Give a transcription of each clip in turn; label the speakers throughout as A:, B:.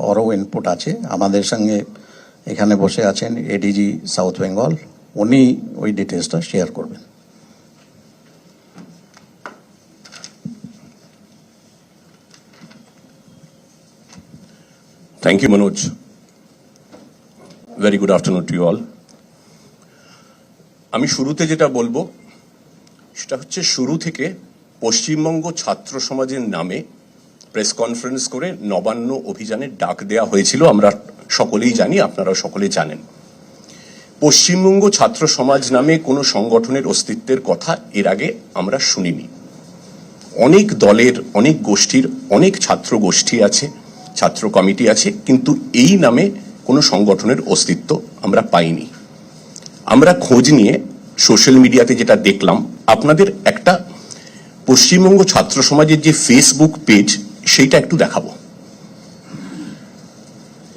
A: ওরও ইনপুট আছে। আমাদের সঙ্গে এখানে বসে আছেন এডিজি সাউথ বেঙ্গল, উনি ওই ডিটেলসটা শেয়ার করবেন।
B: Thank you, Manoj. Very good afternoon to you all. আমি শুরুতে যেটা বলবো সেটা হচ্ছে, শুরু থেকে পশ্চিমবঙ্গ ছাত্র সমাজের নামে প্রেস কনফারেন্স করে নবান্ন অভিযানের ডাক দেয়া হয়েছিল। আমরা সকলেই জানি, আপনারা সকলেই জানেন। পশ্চিমবঙ্গ ছাত্র সমাজ নামে কোনো সংগঠনের অস্তিত্বের কথা এর আগে আমরা শুনিনি। অনেক দলের, অনেক গোষ্ঠীর, অনেক ছাত্র গোষ্ঠী আছে, ছাত্র কমিটি আছে, কিন্তু এই নামে কোনো সংগঠনের অস্তিত্ব আমরা পাইনি। আমরা খোঁজ নিয়ে সোশ্যাল মিডিয়াতে যেটা দেখলাম, আপনাদের একটা পশ্চিমবঙ্গ ছাত্র সমাজের যে ফেসবুক পেজ, সেইটা একটু দেখাবো।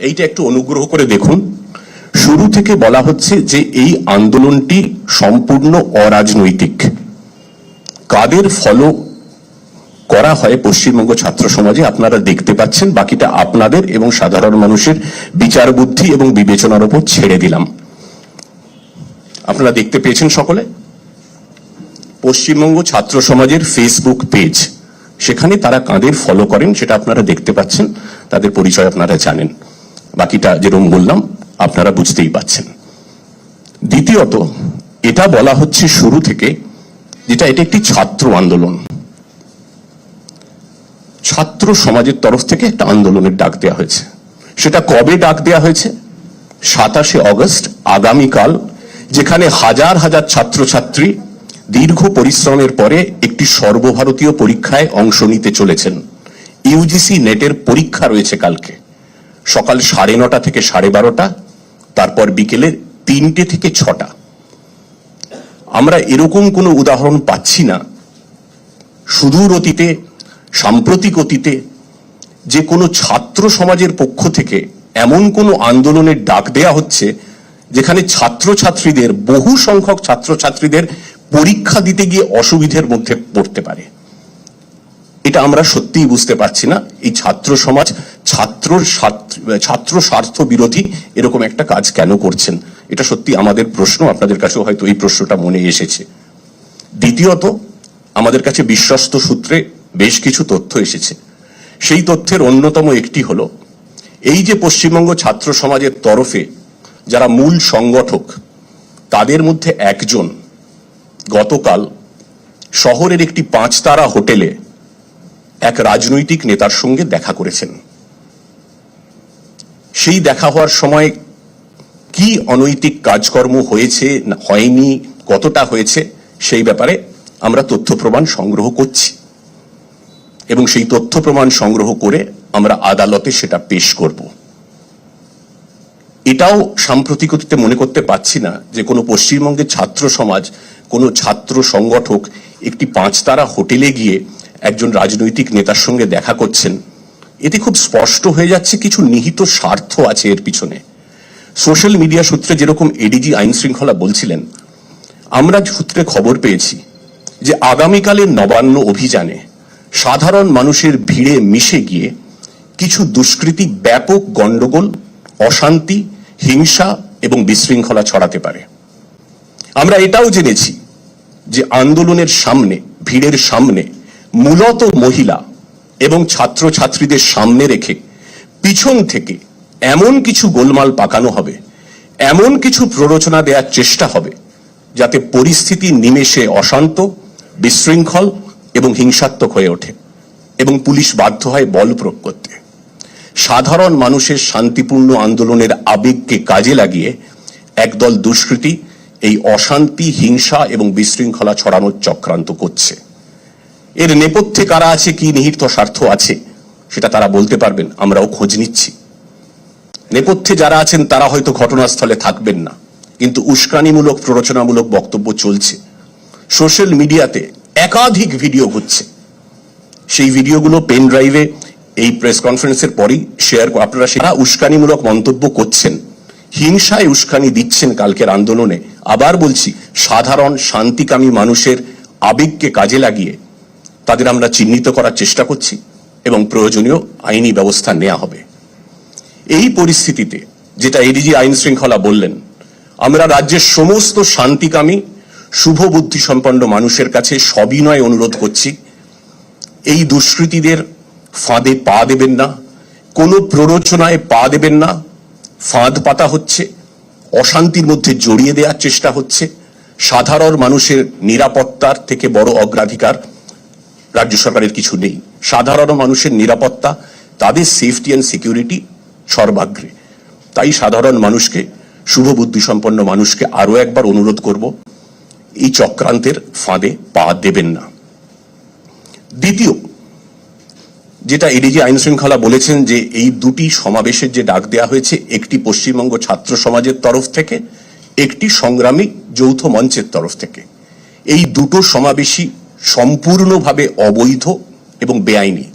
B: এইটা একটু অনুগ্রহ করে দেখুন। শুরু থেকে বলা হচ্ছে যে এই আন্দোলনটি সম্পূর্ণ অরাজনৈতিক। কাদের ফলো করা হয় পশ্চিমবঙ্গ ছাত্র সমাজে আপনারা দেখতে পাচ্ছেন। বাকিটা আপনাদের এবং সাধারণ মানুষের বিচার বুদ্ধি এবং বিবেচনার উপর ছেড়ে দিলাম। আপনারা দেখতে পেয়েছেন সকলে পশ্চিমবঙ্গ ছাত্র সমাজের ফেসবুক পেজ, সেখানে তারা কাদের ফলো করেন সেটা আপনারা দেখতে পাচ্ছেন, তাদের পরিচয় আপনারা জানেন। বাকিটা যেরকম বললাম আপনারা বুঝতেই পাচ্ছেন। দ্বিতীয়ত, এটা বলা হচ্ছে শুরু থেকে যেটা এটা একটি ছাত্র আন্দোলন। ছাত্র সমাজের তরফ থেকে একটা আন্দোলনের ডাক দেওয়া হয়েছে। সেটা কবে ডাক দেওয়া হয়েছে? 27শে অগস্ট, আগামীকাল, যেখানে হাজার হাজার ছাত্রছাত্রী দীর্ঘ পরিশ্রমের পরে একটি সর্বভারতীয় পরীক্ষায় অংশ নিতে চলেছেন। ইউজিসি নেটের পরীক্ষা রয়েছে কালকে সকাল 9:30 থেকে 12:30, তারপর বিকেলে 3টে থেকে 6টা। আমরা এরকম কোনো উদাহরণ পাচ্ছি না সুদূর অতীতে, সাম্প্রতিক অতীতে, যে কোনো ছাত্র সমাজের পক্ষ থেকে এমন কোনো আন্দোলনের ডাক দেয়া হচ্ছে যেখানে ছাত্রছাত্রীদের, বহু সংখ্যক ছাত্রছাত্রীদের পরীক্ষা দিতে গিয়ে অসুবিধার মধ্যে পড়তে পারে। এটা আমরা সত্যিই বুঝতে পারছি না এই ছাত্র সমাজ ছাত্র স্বার্থ বিরোধী এরকম একটা কাজ কেন করছেন। এটা সত্যি আমাদের প্রশ্ন, আপনাদের কাছেও হয়তো এই প্রশ্নটা মনে এসেছে। দ্বিতীয়ত, আমাদের কাছে বিশ্বস্ত সূত্রে বেশ কিছু তথ্য এসেছে। সেই তথ্যের অন্যতম একটি হলো, এই যে পশ্চিমবঙ্গ ছাত্র সমাজের তরফে যারা মূল সংগঠক, তাদের মধ্যে একজন গতকাল শহরের একটি 5 তারা হোটেলে এক রাজনৈতিক নেতার সঙ্গে দেখা করেছেন। সেই দেখা হওয়ার সময় কি অনৈতিক কাজকর্ম হয়েছে, হয়নি, কতটা হয়েছে, সেই ব্যাপারে আমরা তথ্য প্রমাণ সংগ্রহ করছি এবং সেই তথ্য প্রমাণ সংগ্রহ করে আমরা আদালতে সেটা পেশ করব। এটাও সাম্প্রতিকতাতে মনে করতে পারছি না যে কোনো পশ্চিমবঙ্গের ছাত্র সমাজ, কোনো ছাত্র সংগঠক একটি 5 তারা হোটেলে গিয়ে একজন রাজনৈতিক নেতার সঙ্গে দেখা করছেন। এতে খুব স্পষ্ট হয়ে যাচ্ছে কিছু নিহিত স্বার্থ আছে এর পিছনে। সোশ্যাল মিডিয়া সূত্রে যেরকম এডিজি আইন শৃঙ্খলা বলছিলেন, আমরা সূত্রে খবর পেয়েছি যে আগামীকালের নবান্ন অভিযানে সাধারণ মানুষের ভিড়ে মিশে গিয়ে কিছু দুষ্কৃতী ব্যাপক গন্ডগোল, অশান্তি, হিংসা এবং বিশৃঙ্খলা ছড়াতে পারে। আমরা এটাও জেনেছি যে আন্দোলনের সামনে, ভিড়ের সামনে মূলত মহিলা এবং ছাত্রছাত্রীদের সামনে রেখে পিছন থেকে এমন কিছু গোলমাল পাকানো হবে, এমন কিছু প্ররোচনা দেওয়ার চেষ্টা হবে যাতে পরিস্থিতি নিমেষে অশান্ত, বিশৃঙ্খল এবং হিংসাত্মক হয়ে ওঠে এবং পুলিশ বাধ্য হয় বল প্রয়োগ করতে। সাধারণ মানুষের শান্তিপূর্ণ আন্দোলনের আবেগকে কাজে লাগিয়ে একদল দুষ্কৃতী এই অশান্তি, হিংসা এবং বিশৃঙ্খলা ছড়ানোর চক্রান্ত করছে। এর নেপথ্যে কারা আছে, কি নিহিত স্বার্থ আছে, সেটা তারা বলতে পারবেন, আমরাও খোঁজ নিচ্ছি। নেপথ্যে যারা আছেন তারা হয়তো ঘটনাস্থলে থাকবেন না, কিন্তু উস্কানিমূলক, প্ররোচনামূলক বক্তব্য চলছে। সোশ্যাল মিডিয়াতে একাধিক ভিডিও ঘুরছে, সেই ভিডিওগুলো পেন ড্রাইভে এই প্রেস কনফারেন্সের পরেই শেয়ার, আপনারা সেটা উস্কানিমূলক মন্তব্য করছেন, হিংসায় উস্কানি দিচ্ছেন কালকের আন্দোলনে। আবার বলছি, সাধারণ শান্তিকামী মানুষের আবেগকে কাজে লাগিয়ে তাদের আমরা চিহ্নিত করার চেষ্টা করছি এবং প্রয়োজনীয় আইনি ব্যবস্থা নেওয়া হবে। এই পরিস্থিতিতে যেটা এডিজি আইন শৃঙ্খলা বললেন, আমরা রাজ্যের সমস্ত শান্তিকামী শুভবুদ্ধি সম্পন্ন মানুষের কাছে সবিনয় অনুরোধ করছি, এই দুষ্কৃতীদের ফাঁদে পা দেবেন না, কোনো প্ররোচনায় পা দেবেন না। ফাঁদ পাতা হচ্ছে, অশান্তির মধ্যে জড়িয়ে দেওয়ার চেষ্টা হচ্ছে। সাধারণ মানুষের নিরাপত্তার থেকে বড় অগ্রাধিকার রাজ্য সরকারের কিছু নেই। সাধারণ মানুষের নিরাপত্তা, তাদের সেফটি অ্যান্ড সিকিউরিটি সর্বাগ্রে। তাই সাধারণ মানুষকে, শুভবুদ্ধি সম্পন্ন মানুষকে আরো একবার অনুরোধ করব, এই চক্রান্তের ফাঁদে পা দেবেন না। দ্বিতীয়, যেটা এডিজি আইন শৃঙ্খলা বলেছেন যে এই দুটি সমাবেশের যে ডাক দেওয়া হয়েছে, একটি পশ্চিমবঙ্গ ছাত্র সমাজের তরফ থেকে, একটি সংগ্রামী যৌথ মঞ্চের তরফ থেকে, এই দুটো সমাবেশই সম্পূর্ণভাবে অবৈধ এবং বেআইনি।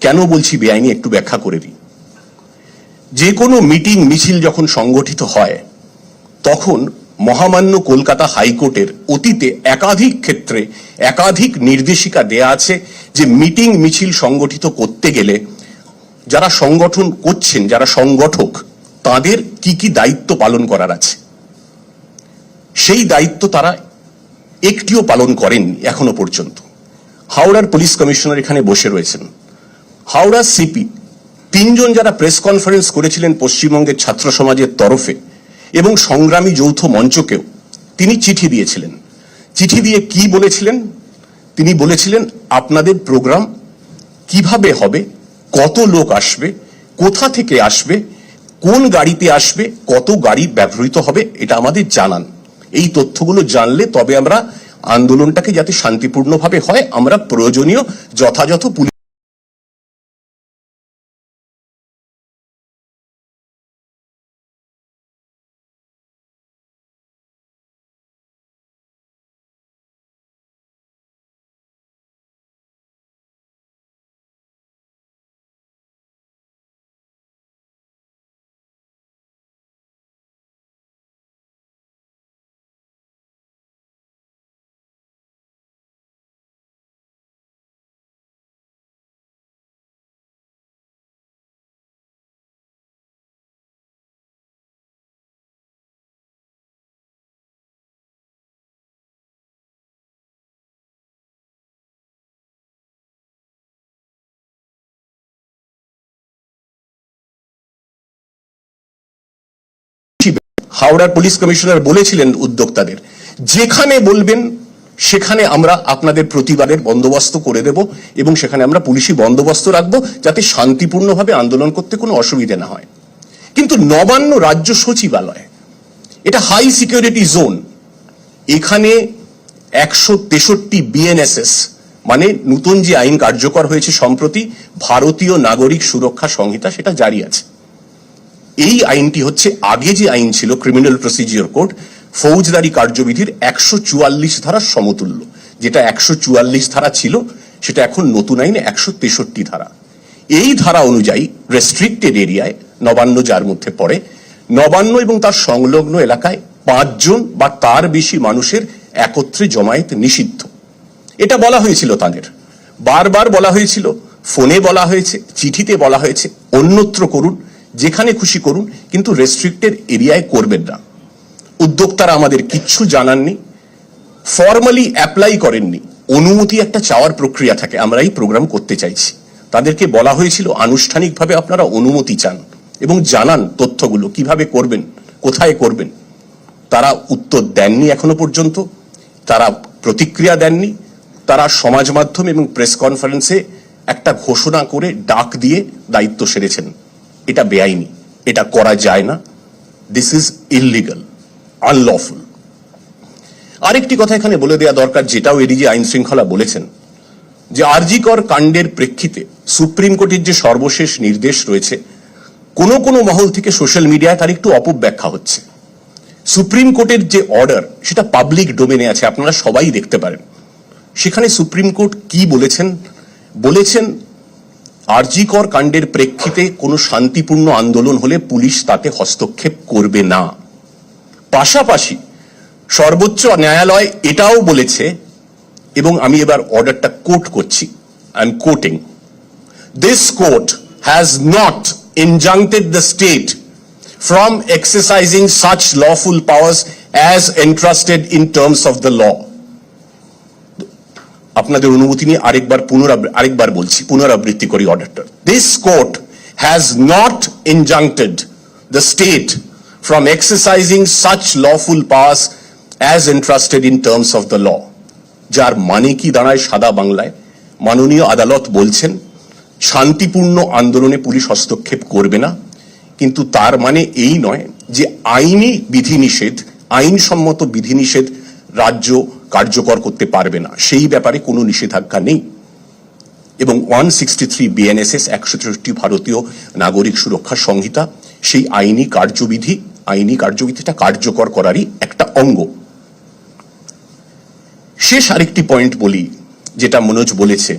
B: কেন বলছি বেআইনি একটু ব্যাখ্যা করে দিই। যে কোনো মিটিং মিছিল যখন সংগঠিত হয়, তখন মহামান্য কলকাতা হাইকোর্টের অতীতে একাধিক ক্ষেত্রে একাধিক নির্দেশিকা দেয়া আছে যে মিটিং মিছিল সংগঠিত করতে গেলে যারা সংগঠন করছেন, যারা সংগঠক, তাদের কি কি দায়িত্ব পালন করার আছে। সেই দায়িত্ব তারা একটিও পালন করেননি এখনো পর্যন্ত। হাওড়ার পুলিশ কমিশনার এখানে বসে রয়েছেন, হাওড়া সিপি, তিনজন যারা প্রেস কনফারেন্স করেছিলেন পশ্চিমবঙ্গের ছাত্র সমাজের তরফে এবং সংগ্রামী যৌথ মঞ্চকেও তিনি চিঠি দিয়েছিলেন। চিঠি দিয়ে কি বলেছিলেন? তিনি বলেছিলেন আপনাদের প্রোগ্রাম কিভাবে হবে, কত লোক আসবে, কোথা থেকে আসবে, কোন গাড়িতে আসবে, কত গাড়ি ব্যবহৃত হবে, এটা আমাদের জানান। এই তথ্যগুলো জানলে তবে আমরা আন্দোলনটাকে যাতে শান্তিপূর্ণভাবে হয়, আমরা প্রয়োজনীয় যথাযথ পুলিশ হাওড়ার পুলিশ কমিশনার বলেছিলেন উদ্যোক্তাদের, যেখানে বলবেন সেখানে আমরা আপনাদের প্রতিবাদের বন্দোবস্ত করে দেব এবং সেখানে আমরা পুলিশি বন্দোবস্ত রাখবো যাতে শান্তিপূর্ণভাবে আন্দোলন করতে কোনো অসুবিধা না হয়। কিন্তু নবান্ন রাজ্য সচিবালয়, এটা হাই সিকিউরিটি জোন, এখানে 163 বিএনএসএস, মানে নতুন যে আইন কার্যকর হয়েছে সম্প্রতি, ভারতীয় নাগরিক সুরক্ষা সংহিতা, সেটা জারি আছে। এই আইনটি হচ্ছে আগে যে আইন ছিল ক্রিমিনাল প্রসিজিওর কোড, ফৌজদারি কার্যবিধির 144 ধারার সমতুল্য। যেটা 144 ধারা ছিল সেটা এখন নতুন আইনে 163 ধারা। এই ধারা অনুযায়ী রেস্ট্রিক্টেড এরিয়ায়, নবান্ন যার মধ্যে পড়ে, নবান্ন এবং তার সংলগ্ন এলাকায় 5 জন বা তার বেশি মানুষের একত্রে জমায়েত নিষিদ্ধ। এটা বলা হয়েছিল তাদের, বারবার বলা হয়েছিল, ফোনে বলা হয়েছে, চিঠিতে বলা হয়েছে, অন্যত্র করুন, যেখানে খুশি করুন, কিন্তু রেস্ট্রিক্টেড এরিয়ায় করবেন না। উদ্যোক্তারা আমাদের কিচ্ছু জানাননি, ফর্মালি অ্যাপ্লাই করেননি। অনুমতি একটা চাওয়ার প্রক্রিয়া থাকে, আমরা এই প্রোগ্রাম করতে চাইছি। তাদেরকে বলা হয়েছিল আনুষ্ঠানিকভাবে আপনারা অনুমতি চান এবং জানান তথ্যগুলো, কিভাবে করবেন, কোথায় করবেন। তারা উত্তর দেননি এখনো পর্যন্ত, তারা প্রতিক্রিয়া দেননি। তারা সমাজ মাধ্যম এবং প্রেস কনফারেন্সে একটা ঘোষণা করে ডাক দিয়ে দায়িত্ব সেরেছেন। এটা বেআইনি, এটা করা যায় না, দিস ইজ ইললিগাল, আনলফুল। আরেকটি কথা এখানে বলে দেওয়া দরকার, যেটাও এডিজি আইন শৃঙ্খলা বলেছেন, যে আরজিকর কাণ্ডের প্রেক্ষিতে সুপ্রিম কোর্টের যে সর্বশেষ নির্দেশ রয়েছে, কোনো কোনো মহল থেকে সোশ্যাল মিডিয়ায় তার একটু অপব্যাখ্যা হচ্ছে। সুপ্রিম কোর্টের যে অর্ডার সেটা পাবলিক ডোমেনে আছে, আপনারা সবাই দেখতে পারেন। সেখানে সুপ্রিম কোর্ট কি বলেছেন? বলেছেন আরজিকর কাণ্ডের প্রেক্ষিতে কোনো শান্তিপূর্ণ আন্দোলন হলে পুলিশ তাতে হস্তক্ষেপ করবে না। পাশাপাশি সর্বোচ্চ ন্যায়ালয় এটাও বলেছে, এবং আমি এবার অর্ডারটা কোট করছি, I am coating, this court has not injuncted the state from exercising such lawful powers as entrusted in terms of the law. আপনাদের অনুমতি নিয়ে আরেকবার বলছি, পুনরাবৃত্তি করি অর্ডারটা। This court has not injuncted the state from exercising such lawful powers as entrusted in terms of the law. যার মানে কি দাঁড়ায় সাদা বাংলায়, মাননীয় আদালত বলছেন শান্তিপূর্ণ আন্দোলনে পুলিশ হস্তক্ষেপ করবে না, কিন্তু তার মানে এই নয় যে আইনি বিধিনিষেধ, আইনসম্মত বিধিনিষেধ রাজ্য কার্যকর করতে পারবে না, সেই ব্যাপারে কোনো নিষেধাজ্ঞা নেই। এবং 163 BNSS 163 ভারতীয় নাগরিক সুরক্ষা সংহিতা সেই আইনি কার্যবিধিটা কার্যকর করারই একটা অঙ্গ। শেষ আরেকটি পয়েন্ট বলি, যেটা মনোজ বলেছে,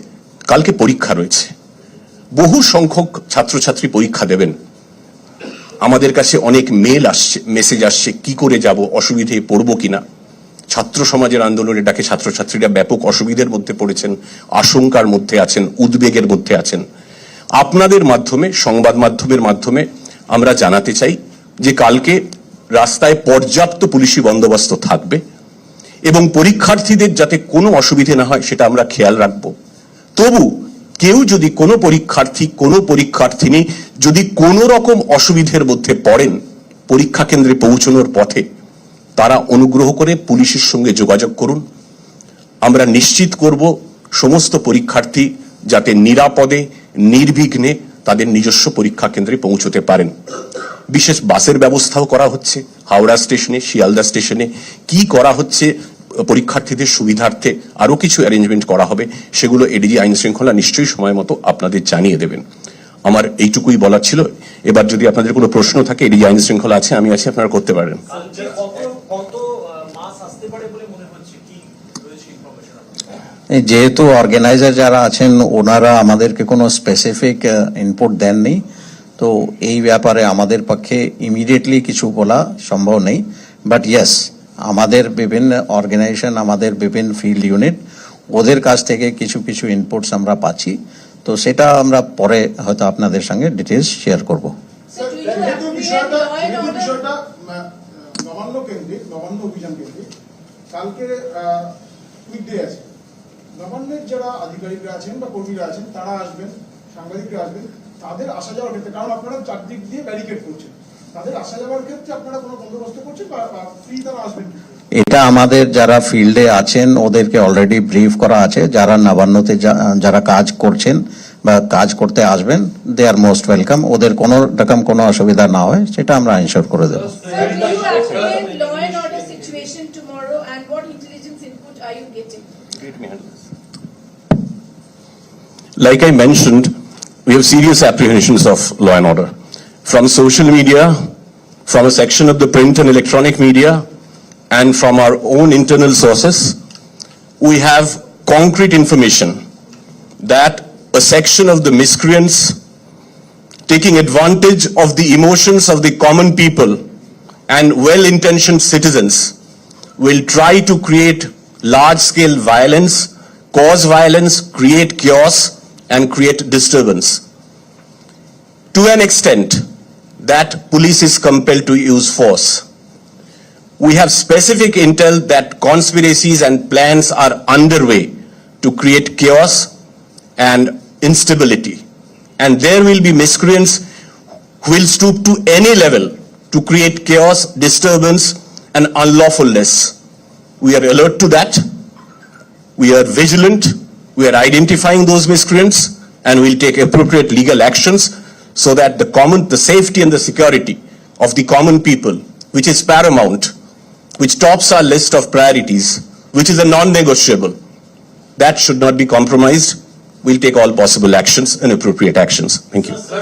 B: কালকে পরীক্ষা রয়েছে, বহু সংখ্যক ছাত্রছাত্রী পরীক্ষা দেবেন। আমাদের কাছে অনেক মেসেজ আসছে কি করে যাব, অসুবিধে পড়বো কিনা। ছাত্র সমাজের আন্দোলনে ডাকে ছাত্রছাত্রীরা ব্যাপক অসুবিধার মধ্যে পড়েছেন, আশঙ্কার মধ্যে আছেন, উদ্বেগের মধ্যে আছেন। আপনাদের মাধ্যমে, সংবাদ মাধ্যমের মাধ্যমে আমরা জানাতে চাই যে কালকে রাস্তায় পর্যাপ্ত পুলিশি বন্দোবস্ত থাকবে এবং পরীক্ষার্থীদের যাতে কোনো অসুবিধে না হয় সেটা আমরা খেয়াল রাখবো। তবু কেউ যদি কোনো পরীক্ষার্থিনী যদি কোনো রকম অসুবিধার মধ্যে পড়েন পরীক্ষা কেন্দ্রে পৌঁছানোর পথে, তারা অনুগ্রহ করে পুলিশের সঙ্গে যোগাযোগ করুন। আমরা নিশ্চিত করব সমস্ত পরীক্ষার্থী যাতে নিরাপদে নির্বিঘ্নে তাদের নিজস্ব পরীক্ষা কেন্দ্রে পৌঁছতে পারেন। বিশেষ বাসের ব্যবস্থাও করা হচ্ছে হাওড়া স্টেশনে, শিয়ালদা স্টেশনে। কি করা হচ্ছে পরীক্ষার্থীদের সুবিধার্থে, আরো কিছু অ্যারেঞ্জমেন্ট করা হবে, সেগুলো এডিজি আইন শৃঙ্খলা নিশ্চয়ই সময় মতো আপনাদের জানিয়ে দেবেন। আমার এইটুকুই বলার ছিল। এবার যদি আপনাদের কোনো প্রশ্ন থাকে, এডিজি আইন শৃঙ্খলা আছে, আমি আছি, আপনারা করতে পারেন।
A: যেহেতু অর্গানাইজার যারা আছেন ওনারা আমাদেরকে কোনো স্পেসিফিক ইনপুট দেননি, তো এই ব্যাপারে আমাদের পক্ষে ইমিডিয়েটলি কিছু বলা সম্ভব নেই। বাট ইয়েস, আমাদের বিভিন্ন অর্গানাইজেশন, আমাদের বিভিন্ন ফিল্ড ইউনিট, ওদের কাছ থেকে কিছু কিছু ইনপুটস আমরা পাচ্ছি, তো সেটা আমরা পরে হয়তো আপনাদের সঙ্গে ডিটেলস শেয়ার করব।
C: নবান্ন অভিযান কেন্দ্রে কালকে উইকডে আছে, নবান্নের যারা আধিকারিকরা আছেন বা কর্মীরা আছেন তারা আসবেন, সাংবাদিকরা আসবেন, তাদের আসা যাওয়ার ক্ষেত্রে, কারণ আপনারা চারদিক দিয়ে ব্যারিকেড করছেন, তাদের আসা যাওয়ার ক্ষেত্রে আপনারা কোনো বন্দোবস্ত করছেন বা ফ্রি তারা আসবেন?
A: এটা আমাদের যারা ফিল্ডে আছেন ওদেরকে অলরেডি ব্রিফ করা আছে। যারা নবান্নতে যারা কাজ করছেন বা কাজ করতে আসবেন, দে আর মোস্ট ওয়েলকাম। ওদের কোনো রকম কোনো অসুবিধা না হয় সেটা আমরা ইনশিওর করে দেবো।
B: Like I mentioned, we have serious apprehensions of law and order. From social media, from a section of the print and electronic media, and from our own internal sources, we have concrete information that a section of the miscreants, taking advantage of the emotions of the common people and well-intentioned citizens, will try to create large-scale violence, cause violence, create chaos, and create disturbance. To an extent that police is compelled to use force. We have specific intel that conspiracies and plans are underway to create chaos and instability. And there will be miscreants who will stoop to any level to create chaos, disturbance, and unlawfulness. We are alert to that. We are vigilant. We are identifying those miscreants and will take appropriate legal actions so that the safety and the security of the common people, which is paramount, which tops our list of priorities, which is a non-negotiable, that should not be compromised. We'll take all possible actions and appropriate actions. Thank you.
D: Sir,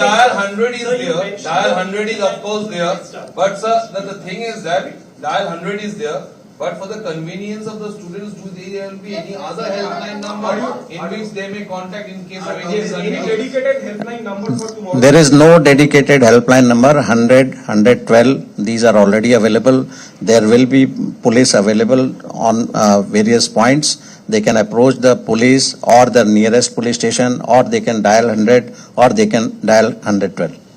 D: dial 100 is there. Dial 100 is of course there. But sir, the thing is that dial 100 is there. But for the convenience of the students, there will be any other helpline number in which they may contact in case of any
E: Any dedicated helpline number for tomorrow?
A: There is no dedicated helpline number. 100, 112, these are already available. There will be police available on various points. They can approach the police or the nearest police station, or they can dial 100, or they can dial 112.